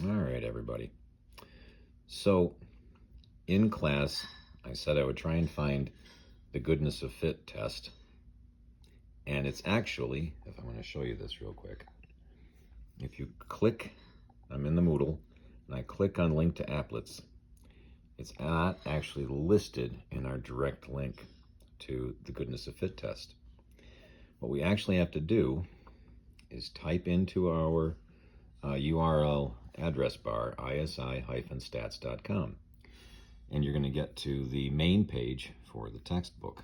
All right, everybody. So in class, I said I would try and find the goodness of fit test. And it's actually, if I'm going to show you this real quick, if you click, I'm in the Moodle, and I click on link to applets, it's not actually listed in our direct link to the goodness of fit test. What we actually have to do is type into our URL address bar, isi-stats.com, and you're going to get to the main page for the textbook.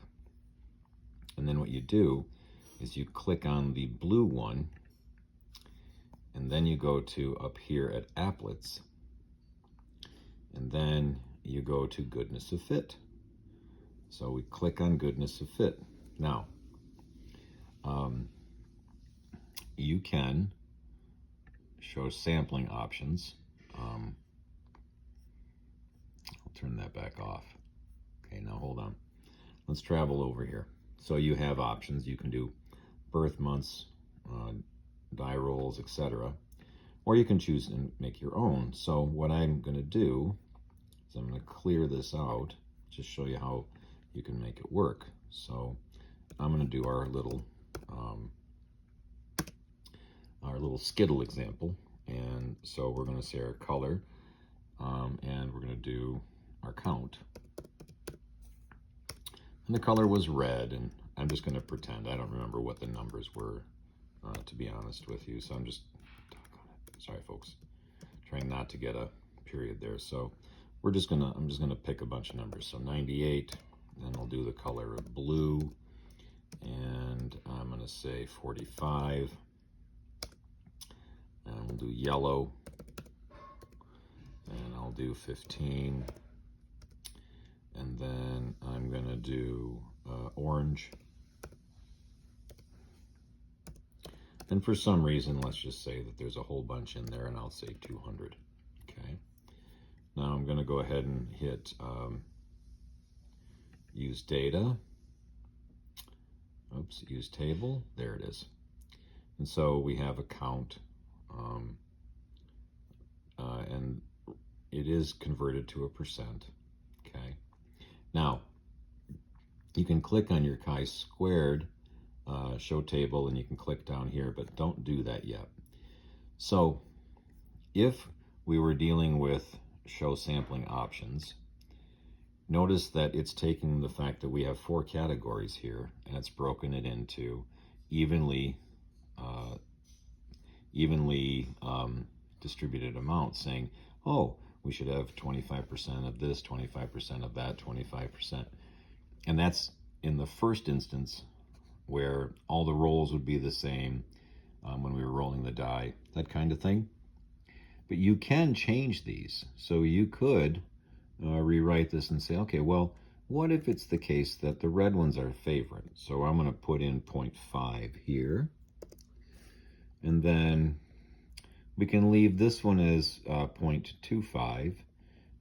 And then what you do is you click on the blue one, and then you go to up here at applets, and then you go to goodness of fit. So we click on goodness of fit. Now, you can show sampling options. I'll turn that back off. Okay, now hold on. Let's travel over here. So you have options. You can do birth months, die rolls, etc. Or you can choose and make your own. So what I'm going to do is I'm going to clear this out, just show you how you can make it work. So I'm going to do our little Skittle example. And so we're going to say our color, and we're going to do our count. And the color was red, and I'm just going to pretend. I don't remember what the numbers were, to be honest with you. So I'm just, sorry folks, trying not to get a period there. So I'm just gonna pick a bunch of numbers. So 98, then I'll do the color of blue, and I'm gonna say 45, and we'll do yellow, and I'll do 15, and then I'm gonna do orange. And for some reason, let's just say that there's a whole bunch in there, and I'll say 200. Okay. Now I'm going to go ahead and hit use data. Oops, use table. There it is. And so we have a count, and it is converted to a percent. Okay. Now you can click on your chi-squared show table, and you can click down here, but don't do that yet. So if we were dealing with show sampling options, notice that it's taking the fact that we have 4 categories here, and it's broken it into evenly distributed amounts, saying, oh, we should have 25% of this, 25% of that, 25%. And that's in the first instance where all the rolls would be the same when we were rolling the die, that kind of thing. But you can change these. So you could rewrite this and say, okay, well, what if it's the case that the red ones are favorite? So I'm going to put in 0.5 here. And then we can leave this one as 0.25.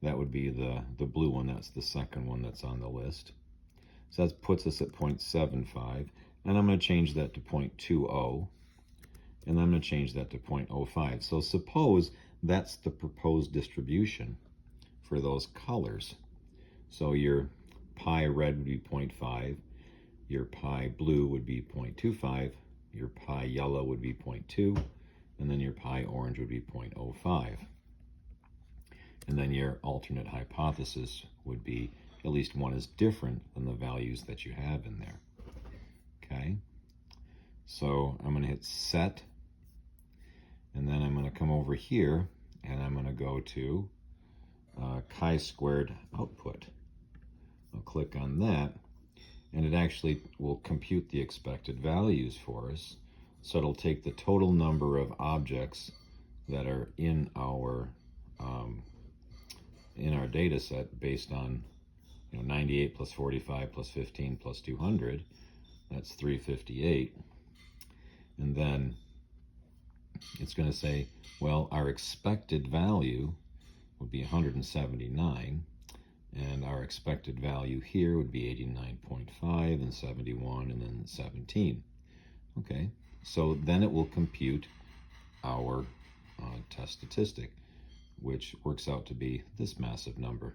That would be the blue one. That's the second one that's on the list. So that puts us at 0.75. And I'm going to change that to 0.20. And I'm going to change that to 0.05. So suppose that's the proposed distribution for those colors. So your pi red would be 0.5, your pi blue would be 0.25, your pi yellow would be 0.2, and then your pi orange would be 0.05. And then your alternate hypothesis would be at least one is different than the values that you have in there. Okay, so I'm going to hit set, and then I'm going to come over here, and I'm going to go to chi-squared output. I'll click on that, and it actually will compute the expected values for us. So it'll take the total number of objects that are in our data set based on 98 plus 45 plus 15 plus 200. That's 358. And then it's going to say, well, our expected value would be 179, and our expected value here would be 89.5 and 71 and then 17. Okay, so then it will compute our test statistic. which works out to be this massive number.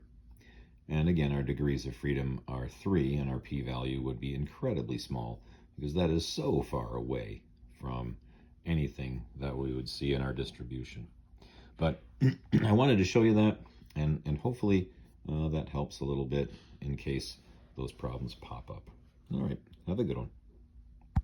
And again, our degrees of freedom are 3, and our p-value would be incredibly small because that is so far away from anything that we would see in our distribution. But I wanted to show you that, and hopefully that helps a little bit in case those problems pop up. All right, have a good one.